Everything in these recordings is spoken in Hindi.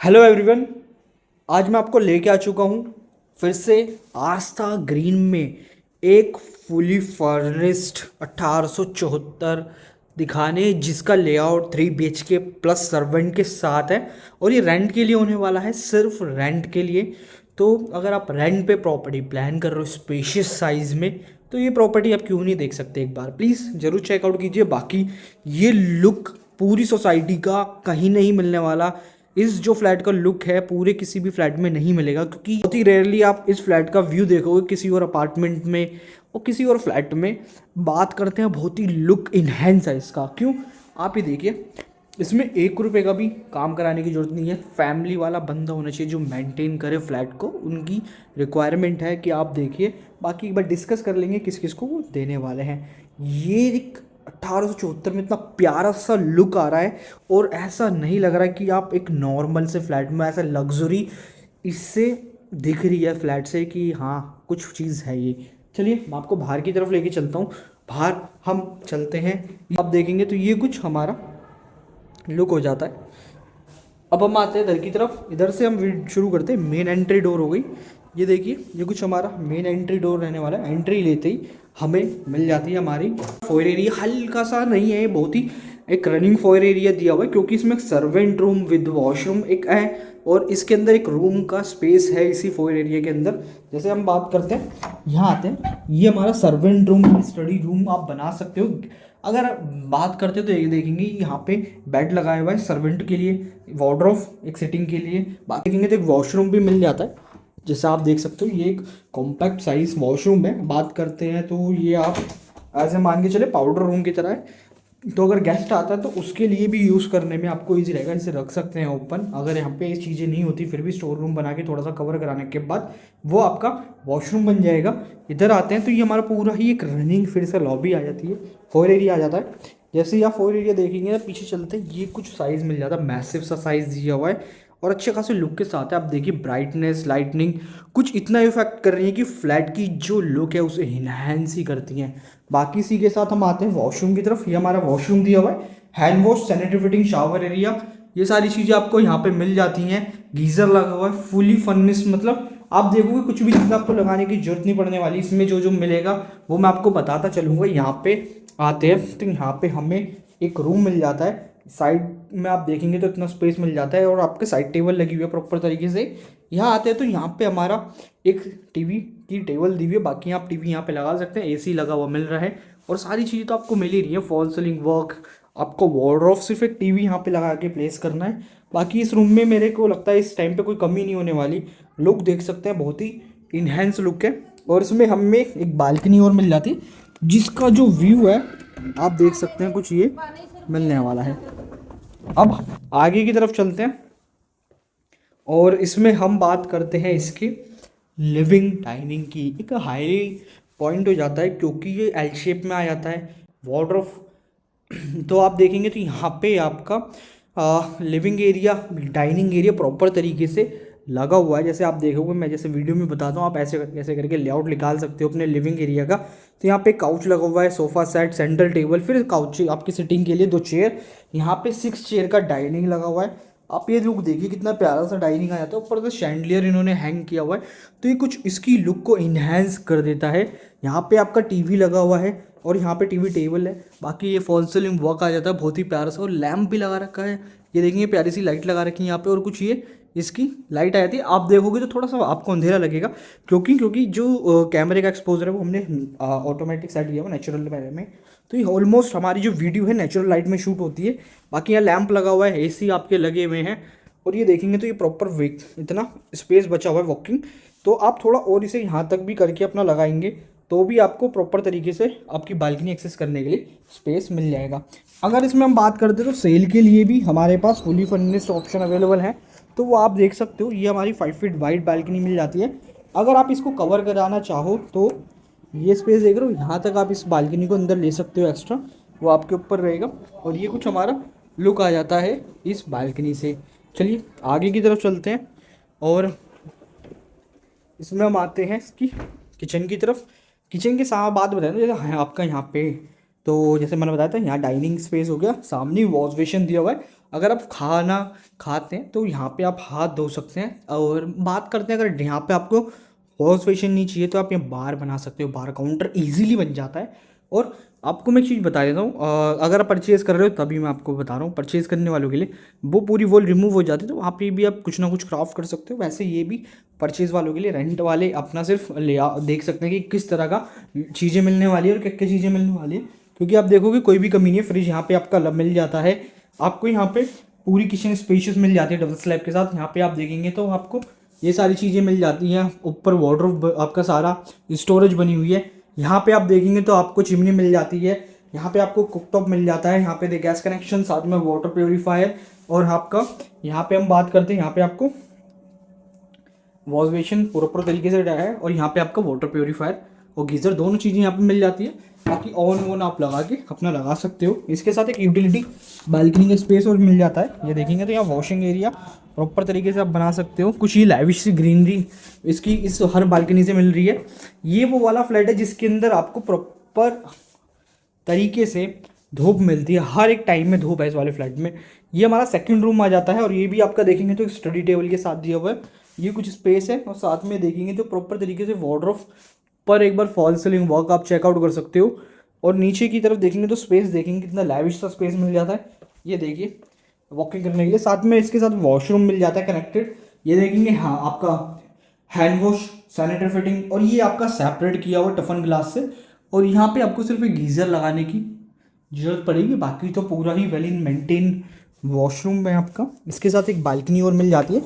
Hello everyone. आज मैं आपको लेके आ चुका हूँ फिर से आस्था ग्रीन में एक फुली फर्निश्ड 1874 दिखाने, जिसका लेआउट 3 BHK प्लस सर्वेंट के साथ है। और ये रेंट के लिए होने वाला है, सिर्फ रेंट के लिए। तो अगर आप रेंट पे प्रॉपर्टी प्लान कर रहे हो स्पेशियस साइज में, तो ये प्रॉपर्टी आप क्यों नहीं देख सकते, एक बार प्लीज़ ज़रूर चेकआउट कीजिए। बाकी ये लुक पूरी सोसाइटी का कहीं नहीं मिलने वाला। इस जो फ्लैट का लुक है पूरे किसी भी फ्लैट में नहीं मिलेगा, क्योंकि बहुत ही रेयरली आप इस फ्लैट का व्यू देखोगे किसी और अपार्टमेंट में और किसी और फ्लैट में। बात करते हैं बहुत ही लुक इन्हेंस है इसका, क्यों आप ही देखिए। इसमें 1 रुपये का भी काम कराने की ज़रूरत नहीं है। फैमिली वाला बंदा होना चाहिए जो मेंटेन करे फ्लैट को, उनकी रिक्वायरमेंट है कि आप देखिए। बाकी एक बार डिस्कस कर लेंगे किस किस को वो देने वाले हैं। ये एक 1874 में इतना प्यारा सा लुक आ रहा है, और ऐसा नहीं लग रहा है कि आप एक नॉर्मल से फ्लैट में, ऐसा लग्जरी इससे दिख रही है फ्लैट से कि हाँ कुछ चीज़ है ये। चलिए मैं आपको बाहर की तरफ लेके चलता हूँ। बाहर हम चलते हैं, आप देखेंगे तो ये कुछ हमारा लुक हो जाता है। अब हम आते हैं इधर की तरफ। इधर से हम शुरू करते हैं। मेन एंट्री डोर हो गई, ये देखिए ये कुछ हमारा मेन एंट्री डोर रहने वाला है। एंट्री लेते ही हमें मिल जाती है हमारी फोयर एरिया। हल्का सा नहीं है ये, बहुत ही एक रनिंग फोयर एरिया दिया हुआ है, क्योंकि इसमें एक सर्वेंट रूम विद वॉशरूम एक है, और इसके अंदर एक रूम का स्पेस है इसी फोयर एरिया के अंदर। जैसे हम बात करते हैं, यहाँ आते हैं, ये हमारा सर्वेंट रूम, स्टडी रूम आप बना सकते हो। अगर बात करते हो तो ये देखेंगे यहाँ पे बेड लगाया हुआ है सर्वेंट के लिए, वार्डरोब एक सिटिंग के लिए। बाकी देखेंगे तो एक वॉशरूम भी मिल जाता है, जैसा आप देख सकते हो। ये एक कॉम्पैक्ट साइज वॉशरूम है। बात करते हैं तो ये आप ऐसे मान के चले पाउडर रूम की तरह है। तो अगर गेस्ट आता है तो उसके लिए भी यूज़ करने में आपको ईजी रहेगा, इसे रख सकते हैं ओपन। अगर यहाँ पे ये चीज़ें नहीं होती फिर भी स्टोर रूम बना के थोड़ा सा कवर कराने के बाद वो आपका वॉशरूम बन जाएगा। इधर आते हैं तो ये हमारा पूरा ही एक रनिंग फिर से लॉबी आ जाती है, फोर एरिया आ जाता है। जैसे ही आप फोर एरिया देखेंगे पीछे चलते हैं, ये कुछ साइज़ मिल जाता है, मैसिव सा साइज़ दिया हुआ है और अच्छे खासे लुक के साथ है। आप देखिए ब्राइटनेस, लाइटनिंग कुछ इतना इफेक्ट कर रही है कि फ्लैट की जो लुक है उसे इन्हेंस ही करती हैं। बाकी इसी के साथ हम आते हैं वॉशरूम की तरफ। ये हमारा वॉशरूम दिया हुआ है, hand wash, sanitary fitting, shower area, ये सारी चीज़ें आपको यहाँ पे मिल जाती हैं। गीज़र लगा हुआ है, फुली फर्निश्ड, मतलब आप देखोगे कुछ भी चीज़ आपको लगाने की जरूरत नहीं पड़ने वाली। इसमें जो जो मिलेगा वो मैं आपको बताता चलूँगा। यहाँ पे आते हैं तो यहाँ पे हमें एक रूम मिल जाता है। साइड में आप देखेंगे तो इतना स्पेस मिल जाता है, और आपके साइड टेबल लगी हुई है प्रॉपर तरीके से। यहाँ आते हैं तो यहाँ पे हमारा एक टीवी की टेबल दी हुई है। बाकी आप टीवी यहाँ पे लगा सकते हैं, एसी लगा हुआ मिल रहा है, और सारी चीज़ें तो आपको मिल ही रही है। फॉल सीलिंग वर्क, आपको वार्डरोब, सिर्फ एक टीवी यहाँ पे लगा के प्लेस करना है। बाकी इस रूम में मेरे को लगता है इस टाइम पे कोई कमी नहीं होने वाली। लुक देख सकते हैं, बहुत ही इन्हेंस लुक है। और इसमें हमें एक बालकनी और मिल जाती, जिसका जो व्यू है आप देख सकते हैं, कुछ ये मिलने वाला है। अब आगे की तरफ चलते हैं, और इसमें हम बात करते हैं इसकी लिविंग डाइनिंग की। एक हाई पॉइंट हो जाता है क्योंकि ये एल शेप में आ जाता है वार्डरोब। तो आप देखेंगे तो यहाँ पे आपका living area, dining area proper तरीके से लगा हुआ है। जैसे आप देखोगे, मैं जैसे वीडियो में बताता हूँ, आप ऐसे करके लेआउट निकाल सकते हो अपने लिविंग एरिया का। तो यहाँ पे काउच लगा हुआ है, सोफ़ा सेट, सेंटर टेबल, फिर काउच आपकी सिटिंग के लिए 2 चेयर, यहाँ पे 6 चेयर का डाइनिंग लगा हुआ है। आप ये लुक देखिए कितना प्यारा सा डाइनिंग आ जाता है। ऊपर से शैंडलियर इन्होंने हैंग किया हुआ है, तो ये कुछ इसकी लुक को इन्हेंस कर देता है। यहाँ पे आपका टीवी लगा हुआ है, और यहाँ पे टीवी टेबल है। बाकी ये फॉल सीलिंग वर्क आ जाता है बहुत ही प्यारा सा, और लैम्प भी लगा रखा है। ये देखेंगे प्यारी सी लाइट लगा रखी है यहाँ पे, और कुछ ये इसकी लाइट आ जाती है। आप देखोगे तो थोड़ा सा आपको अंधेरा लगेगा, क्योंकि जो कैमरे का एक्सपोजर है वो हमने ऑटोमेटिक सेट किया हुआ नेचुरल में। तो ये ऑलमोस्ट हमारी जो वीडियो है नेचुरल लाइट में शूट होती है। बाकी यहाँ लैंप लगा हुआ है, एसी आपके लगे हुए हैं, और ये देखेंगे तो ये प्रॉपर इतना स्पेस बचा हुआ है वॉकिंग। तो आप थोड़ा और इसे यहाँ तक भी करके अपना लगाएंगे तो भी आपको प्रॉपर तरीके से आपकी बालकनी एक्सेस करने के लिए स्पेस मिल जाएगा। अगर इसमें हम बात करते तो सेल के लिए भी हमारे पास फुली फर्निश्ड ऑप्शन अवेलेबल है, तो वो आप देख सकते हो। ये हमारी 5 फीट वाइड बालकनी मिल जाती है। अगर आप इसको कवर कराना चाहो तो ये स्पेस देख रहे हो, यहाँ तक आप इस बालकनी को अंदर ले सकते हो एक्स्ट्रा, वो आपके ऊपर रहेगा। और ये कुछ हमारा लुक आ जाता है इस बालकनी से। चलिए आगे की तरफ चलते हैं, और इसमें हम आते हैं इसकी किचन की तरफ। किचन के साथ बात बताया ना, जैसे आपका यहाँ पे तो जैसे मैंने बताया था, यहाँ डाइनिंग स्पेस हो गया, सामने वॉश बेसिन दिया हुआ है। अगर आप खाना खाते हैं तो यहाँ पे आप हाथ धो सकते हैं। और बात करते हैं अगर यहाँ पे आपको वॉश बेसिन नहीं चाहिए तो आप यहाँ बार बना सकते हो, बार काउंटर इजीली बन जाता है। और आपको मैं एक चीज़ बता देता हूँ, अगर आप परचेज़ कर रहे हो तभी मैं आपको बता रहा हूँ, परचेज़ करने वालों के लिए वो पूरी वॉल रिमूव हो जाती है तो वहाँ पे भी आप कुछ ना कुछ क्राफ्ट कर सकते हो। वैसे ये भी परचेज़ वालों के लिए, रेंट वाले अपना सिर्फ देख सकते हैं कि किस तरह का चीज़ें मिलने वाली है और क्या क्या चीज़ें मिलने वाली है, क्योंकि आप देखोगे कोई भी कमी नहीं है। फ्रिज यहाँ पे आपका मिल जाता है आपको, यहाँ पे पूरी किचन स्पेशियस मिल जाती है डबल स्लैब के साथ। यहाँ पे आप देखेंगे तो आपको ये सारी चीज़ें मिल जाती हैं। ऊपर वार्डरोब आपका सारा स्टोरेज बनी हुई है। यहाँ पे आप देखेंगे तो आपको चिमनी मिल जाती है। यहाँ पे आपको कुकटॉप मिल जाता है। यहाँ पे गैस कनेक्शन, साथ में वाटर प्योरीफायर। और आपका यहाँ पे हम बात करते हैं, यहाँ पे आपको वॉश बेसिन प्रॉपर तरीके से है और यहाँ पे आपका वाटर प्योरीफायर और गीज़र दोनों चीज़ें यहाँ पे मिल जाती है। बाकी ओवन वोन आप लगा के अपना लगा सकते हो। इसके साथ एक यूटिलिटी बालकनी का स्पेस और मिल जाता है। ये देखेंगे तो यहाँ वॉशिंग एरिया प्रॉपर तरीके से आप बना सकते हो। कुछ ही लैविश सी ग्रीनरी इसकी इस हर बालकनी से मिल रही है। ये वो वाला फ्लैट है जिसके अंदर आपको प्रॉपर तरीके से धूप मिलती है, हर एक टाइम में धूप है इस वाले फ्लैट में। ये हमारा सेकंड रूम आ जाता है और ये भी आपका देखेंगे तो स्टडी टेबल के साथ दिया हुआ है। ये कुछ स्पेस है और साथ में देखेंगे तो प्रॉपर तरीके से वार्डरोब पर एक बार फॉल सीलिंग वर्क आप चेकआउट कर सकते हो। और नीचे की तरफ देखेंगे तो स्पेस देखेंगे कितना लैविश सा स्पेस मिल जाता है। ये देखिए वॉकिंग करने के लिए, साथ में इसके साथ वॉशरूम मिल जाता है कनेक्टेड। ये देखेंगे हाँ आपका हैंड वॉश, सैनिटरी फिटिंग, और ये आपका सेपरेट किया हुआ टफन ग्लास से। और यहाँ पे आपको सिर्फ एक गीज़र लगाने की जरूरत पड़ेगी, बाकी तो पूरा ही वेल इन मेंटेन वॉशरूम है आपका। इसके साथ एक बालकनी और मिल जाती है।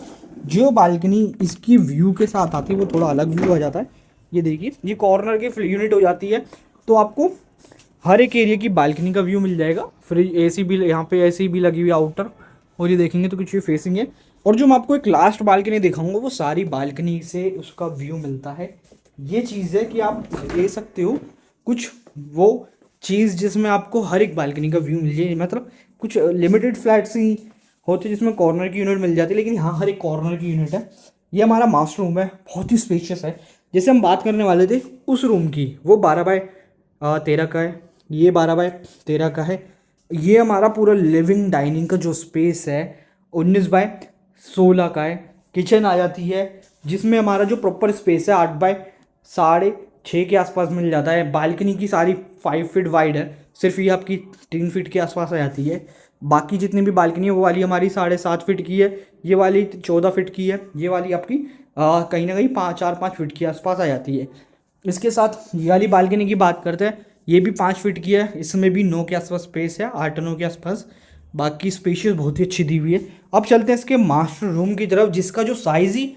जो बालकनी इसकी व्यू के साथ आती है वो थोड़ा अलग व्यू आ जाता है। ये देखिए ये कॉर्नर की यूनिट हो जाती है तो आपको हर एक एरिया की बालकनी का व्यू मिल जाएगा। फ्रिज, एसी भी यहाँ पे एसी भी लगी हुई है आउटर। और ये देखेंगे तो कुछ ये फेसिंग है। और जो मैं आपको एक लास्ट बालकनी दिखाऊंगा वो सारी बालकनी से उसका व्यू मिलता है। ये चीज़ है कि आप ले सकते हो कुछ वो चीज़ जिसमें आपको हर एक बालकनी का व्यू मिल जाए। मतलब कुछ लिमिटेड फ्लैट्स ही होते जिसमें कॉर्नर की यूनिट मिल जाती है, लेकिन यहाँ हर एक कॉर्नर की यूनिट है। ये हमारा मास्टर रूम है, बहुत ही स्पेशियस है। जैसे हम बात करने वाले थे उस रूम की, वो 12x13 का है, ये 12x13 का है। ये हमारा पूरा लिविंग डाइनिंग का जो स्पेस है 19x16 का है। किचन आ जाती है जिसमें हमारा जो प्रॉपर स्पेस है 8x6.5 के आसपास मिल जाता है। बालकनी की सारी 5 फीट वाइड है, सिर्फ ये आपकी 3 फीट के आसपास आ जाती है। बाकी जितनी भी बालकनी है वो वाली हमारी 7.5 फीट की है, ये वाली 14 फीट की है, ये वाली आपकी कहीं ना कहीं 4-5 फीट के आसपास आ जाती है। इसके साथ ये वाली बालकनी की बात करते हैं, ये भी 5 फीट की है, इसमें भी 9 के आसपास स्पेस है, 8-9 के आसपास। बाकी स्पेशियस बहुत ही अच्छी दी हुई है। अब चलते हैं इसके मास्टर रूम की तरफ, जिसका जो साइज़ ही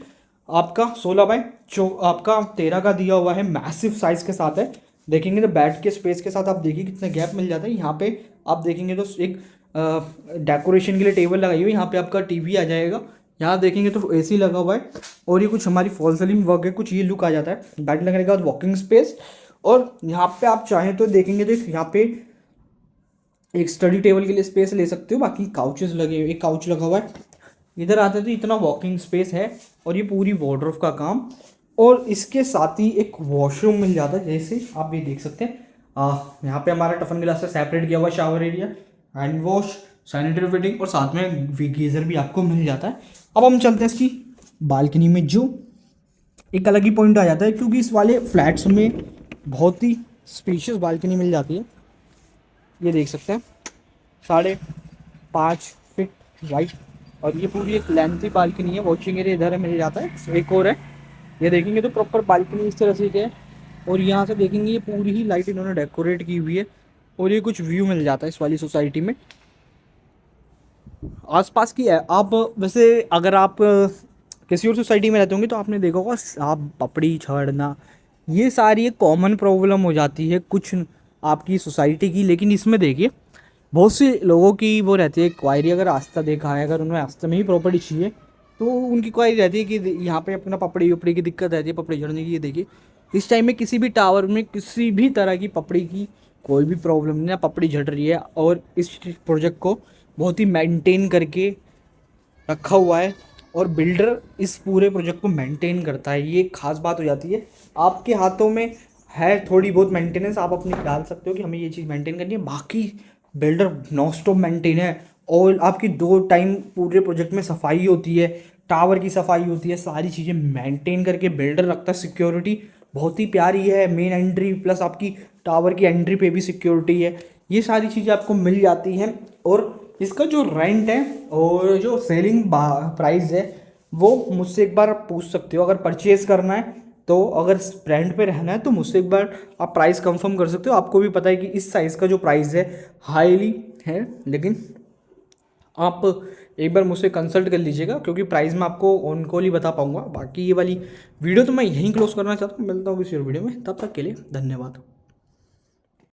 आपका 16x13 का दिया हुआ है, मैसिव साइज़ के साथ है। देखेंगे तो बेड के स्पेस के साथ आप देखिए कितना गैप मिल जाता है। यहाँ पे आप देखेंगे तो एक डेकोरेशन के लिए टेबल लगाई हुई है, यहाँ पे आपका टीवी आ जाएगा। यहाँ देखेंगे तो एसी लगा हुआ है और ये कुछ हमारी फॉल सीलिंग वर्क है, कुछ ये लुक आ जाता है। बेड लगने के बाद वॉकिंग स्पेस, और यहाँ पे आप चाहें तो देखेंगे तो यहाँ पे एक स्टडी टेबल के लिए स्पेस ले सकते हो। बाकी काउचेस लगे हुए, एक काउच लगा हुआ है। इधर आते तो इतना वॉकिंग स्पेस है और ये पूरी वार्डरोब का काम। और इसके साथ ही एक वॉशरूम मिल जाता है, जैसे आप ये देख सकते हैं। यहाँ पे हमारा टफन गिलास से सेपरेट किया हुआ shower area, hand wash, sanitary fitting, और साथ में गीज़र भी आपको मिल जाता है। अब हम चलते हैं इसकी बालकनी में, जो एक अलग ही पॉइंट आ जाता है क्योंकि इस वाले फ्लैट्स में बहुत ही स्पेशियस बालकनी मिल जाती है। ये देख सकते हैं 5.5 फीट वाइड, और ये पूरी एक लेंथी बालकनी है। वॉचिंग एरिया इधर मिल जाता है, एक और है। ये देखेंगे तो प्रॉपर बालकनी इस तरह से है, और यहाँ से देखेंगे ये पूरी ही लाइट इन्होंने डेकोरेट की हुई है। और ये कुछ व्यू मिल जाता है इस वाली सोसाइटी में आसपास की है। आप वैसे अगर आप किसी और सोसाइटी में रहते होंगे तो आपने देखा होगा सांप पपड़ी छड़ना, ये सारी एक कॉमन प्रॉब्लम हो जाती है कुछ आपकी सोसाइटी की। लेकिन इसमें देखिए बहुत से लोगों की वो रहती है क्वायरी, अगर रास्ता देखा है, अगर उन्हें रास्ते में ही प्रॉपर्टी चाहिए तो उनकी क्वायरी रहती है कि यहाँ पे अपना पपड़ी उपड़ी की दिक्कत रहती है, पपड़ी झड़ने की। ये देखिए इस टाइम में किसी भी टावर में किसी भी तरह की पपड़ी की कोई भी प्रॉब्लम नहीं है, पपड़ी झड़ रही है। और इस प्रोजेक्ट को बहुत ही मेंटेन करके रखा हुआ है और बिल्डर इस पूरे प्रोजेक्ट को मेंटेन करता है। ये एक खास बात हो जाती है। आपके हाथों में है थोड़ी बहुत मेंटेनेंस, आप अपनी डाल सकते हो कि हमें ये चीज़ मेंटेन करनी है। बाकी बिल्डर नॉन स्टॉप मेंटेन है, और आपकी 2 टाइम पूरे प्रोजेक्ट में सफाई होती है, टावर की सफाई होती है, सारी चीज़ें मेंटेन करके बिल्डर रखता है। सिक्योरिटी बहुत ही प्यारी है, मेन एंट्री प्लस आपकी टावर की एंट्री पे भी सिक्योरिटी है। ये सारी चीज़ें आपको मिल जाती हैं। और इसका जो रेंट है और जो सेलिंग प्राइस है वो मुझसे एक बार आप पूछ सकते हो। अगर परचेज़ करना है तो, अगर रेंट पे रहना है तो मुझसे एक बार आप प्राइस कंफर्म कर सकते हो। आपको भी पता है कि इस साइज़ का जो प्राइस है हाईली है, लेकिन आप एक बार मुझसे कंसल्ट कर लीजिएगा, क्योंकि प्राइस मैं आपको ऑन कॉल ही बता पाऊंगा। बाकी ये वाली वीडियो तो मैं यहीं क्लोज करना चाहता हूँ। मिलता हूँ किसी और वीडियो में, तब तक के लिए धन्यवाद।